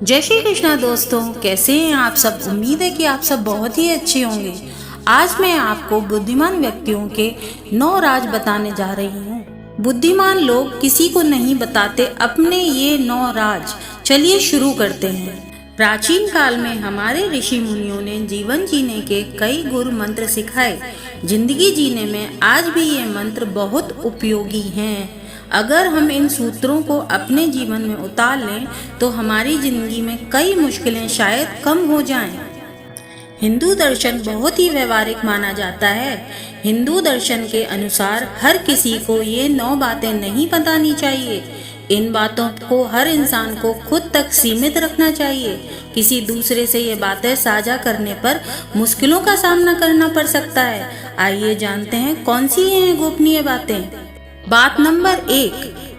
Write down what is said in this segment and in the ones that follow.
जय श्री कृष्णा दोस्तों, कैसे हैं आप सब। उम्मीद है कि आप सब बहुत ही अच्छे होंगे। आज मैं आपको बुद्धिमान व्यक्तियों के 9 राज बताने जा रही हूँ। बुद्धिमान लोग किसी को नहीं बताते अपने ये 9 राज। चलिए शुरू करते हैं। प्राचीन काल में हमारे ऋषि मुनियों ने जीवन जीने के कई गुरु मंत्र सिखाए। जिंदगी जीने में आज भी ये मंत्र बहुत उपयोगी हैं। अगर हम इन सूत्रों को अपने जीवन में उतार लें तो हमारी जिंदगी में कई मुश्किलें शायद कम हो जाएं। हिंदू दर्शन बहुत ही व्यवहारिक माना जाता है। हिंदू दर्शन के अनुसार हर किसी को ये 9 बातें नहीं बतानी चाहिए। इन बातों को हर इंसान को खुद तक सीमित रखना चाहिए। किसी दूसरे से ये बातें साझा करने पर मुश्किलों का सामना करना पड़ सकता है। आइए जानते हैं कौन सी हैं गोपनीय बातें। बात नंबर 1,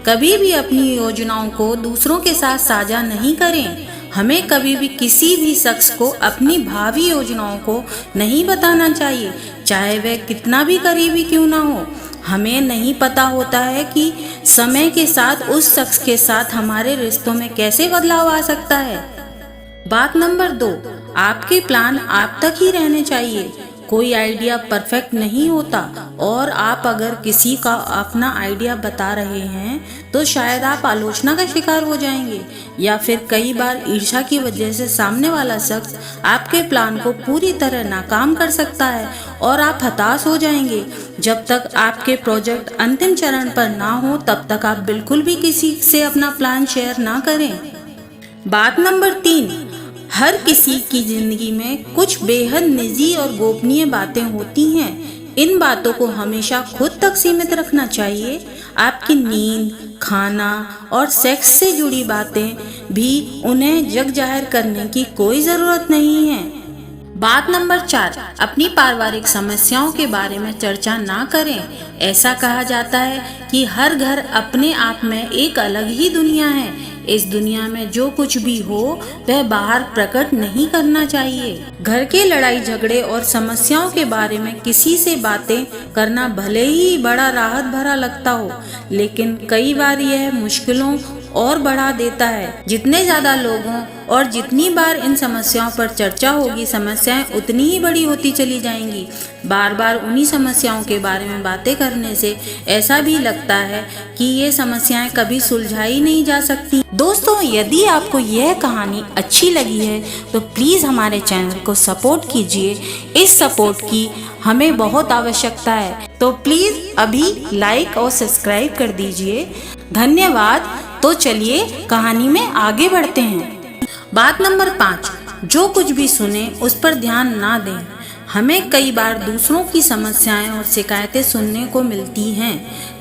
कभी भी अपनी योजनाओं को दूसरों के साथ साझा नहीं करें। हमें कभी भी किसी भी शख्स को अपनी भावी योजनाओं को नहीं बताना चाहिए, चाहे वह कितना भी करीबी क्यों ना हो। हमें नहीं पता होता है कि समय के साथ उस शख्स के साथ हमारे रिश्तों में कैसे बदलाव आ सकता है। बात नंबर 2, आपके प्लान आप तक ही रहने चाहिए। कोई आइडिया परफेक्ट नहीं होता और आप अगर किसी का अपना आइडिया बता रहे हैं तो शायद आप आलोचना का शिकार हो जाएंगे, या फिर कई बार ईर्ष्या की वजह से सामने वाला शख्स आपके प्लान को पूरी तरह नाकाम कर सकता है और आप हताश हो जाएंगे। जब तक आपके प्रोजेक्ट अंतिम चरण पर ना हो तब तक आप बिल्कुल भी किसी से अपना प्लान शेयर ना करें। बात नंबर 3, हर किसी की जिंदगी में कुछ बेहद निजी और गोपनीय बातें होती हैं। इन बातों को हमेशा खुद तक सीमित रखना चाहिए। आपकी नींद, खाना और सेक्स से जुड़ी बातें भी उन्हें जग जाहिर करने की कोई ज़रूरत नहीं है। बात नंबर 4, अपनी पारिवारिक समस्याओं के बारे में चर्चा ना करें। ऐसा कहा जाता है कि हर घर अपने आप में एक अलग ही दुनिया है। इस दुनिया में जो कुछ भी हो वह बाहर प्रकट नहीं करना चाहिए। घर के लड़ाई झगड़े और समस्याओं के बारे में किसी से बातें करना भले ही बड़ा राहत भरा लगता हो, लेकिन कई बार यह मुश्किलों और बढ़ा देता है। जितने ज्यादा लोगों और जितनी बार इन समस्याओं पर चर्चा होगी, समस्याएं उतनी ही बड़ी होती चली जाएंगी। बार बार उन्हीं समस्याओं के बारे में बातें करने से ऐसा भी लगता है कि ये समस्याएं कभी सुलझाई नहीं जा सकती। दोस्तों, यदि आपको यह कहानी अच्छी लगी है तो प्लीज़ हमारे चैनल को सपोर्ट कीजिए। इस सपोर्ट की हमें बहुत आवश्यकता है, तो प्लीज़ अभी लाइक और सब्सक्राइब कर दीजिए। धन्यवाद। तो चलिए कहानी में आगे बढ़ते हैं। बात नंबर 5, जो कुछ भी सुने उस पर ध्यान ना दें। हमें कई बार दूसरों की समस्याएं और शिकायतें सुनने को मिलती हैं।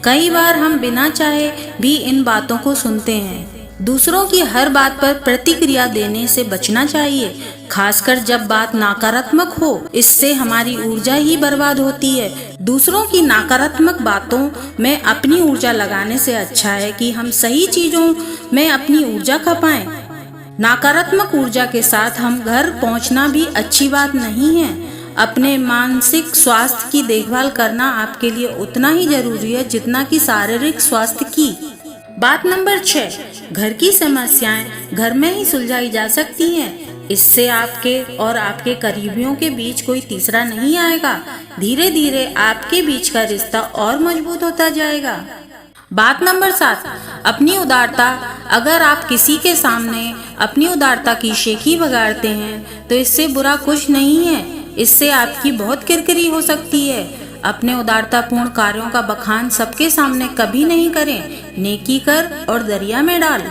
कई बार हम बिना चाहे भी इन बातों को सुनते हैं। दूसरों की हर बात पर प्रतिक्रिया देने से बचना चाहिए, खासकर जब बात नकारात्मक हो। इससे हमारी ऊर्जा ही बर्बाद होती है। दूसरों की नकारात्मक बातों में अपनी ऊर्जा लगाने से अच्छा है कि हम सही चीजों में अपनी ऊर्जा खपाएं। नकारात्मक ऊर्जा के साथ हम घर पहुंचना भी अच्छी बात नहीं है। अपने मानसिक स्वास्थ्य की देखभाल करना आपके लिए उतना ही जरूरी है जितना कि शारीरिक स्वास्थ्य की। बात नंबर 6, घर की समस्याएं घर में ही सुलझाई जा सकती हैं। इससे आपके और आपके करीबियों के बीच कोई तीसरा नहीं आएगा। धीरे धीरे आपके बीच का रिश्ता और मजबूत होता जाएगा। बात नंबर 7, अपनी उदारता। अगर आप किसी के सामने अपनी उदारता की शेखी बगाड़ते हैं तो इससे बुरा कुछ नहीं है। इससे आपकी बहुत किरकिरी हो सकती है। अपने उदारतापूर्ण कार्यों का बखान सबके सामने कभी नहीं करें। नेकी कर और दरिया में डाल।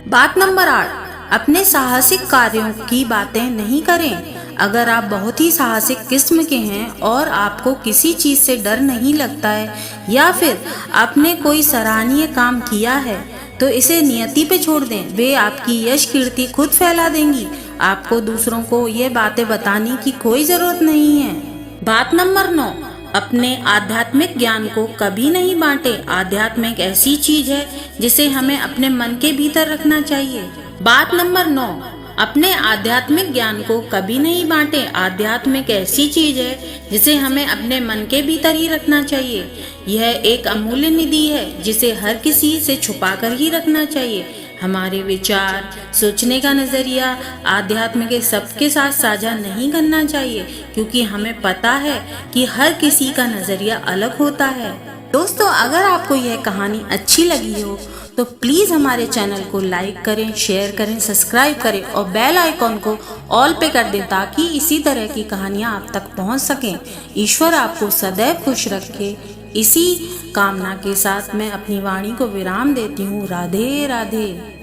बात नंबर 8, अपने साहसिक कार्यों की बातें नहीं करें। अगर आप बहुत ही साहसिक किस्म के हैं और आपको किसी चीज से डर नहीं लगता है, या फिर आपने कोई सराहनीय काम किया है, तो इसे नियति पे छोड़ दें। वे आपकी यश कीर्ति खुद फैला देंगी। आपको दूसरों को ये बातें बताने की कोई जरूरत नहीं है। बात नंबर 9, अपने आध्यात्मिक ज्ञान को कभी नहीं बांटें। आध्यात्म एक ऐसी चीज है जिसे हमें अपने मन के भीतर रखना चाहिए। बात नंबर 9, अपने आध्यात्मिक ज्ञान को कभी नहीं बांटें। आध्यात्म एक ऐसी चीज है जिसे हमें अपने मन के भीतर ही रखना चाहिए। यह एक अमूल्य निधि है जिसे हर किसी से छुपाकर ही रखना चाहिए। हमारे विचार, सोचने का नज़रिया आध्यात्म के सबके साथ साझा नहीं करना चाहिए, क्योंकि हमें पता है कि हर किसी का नज़रिया अलग होता है। दोस्तों, अगर आपको यह कहानी अच्छी लगी हो तो प्लीज़ हमारे चैनल को लाइक करें, शेयर करें, सब्सक्राइब करें और बेल आइकॉन को ऑल पे कर दें, ताकि इसी तरह की कहानियाँ आप तक पहुँच सकें। ईश्वर आपको सदैव खुश रखे। इसी कामना के साथ मैं अपनी वाणी को विराम देती हूँ। राधे राधे।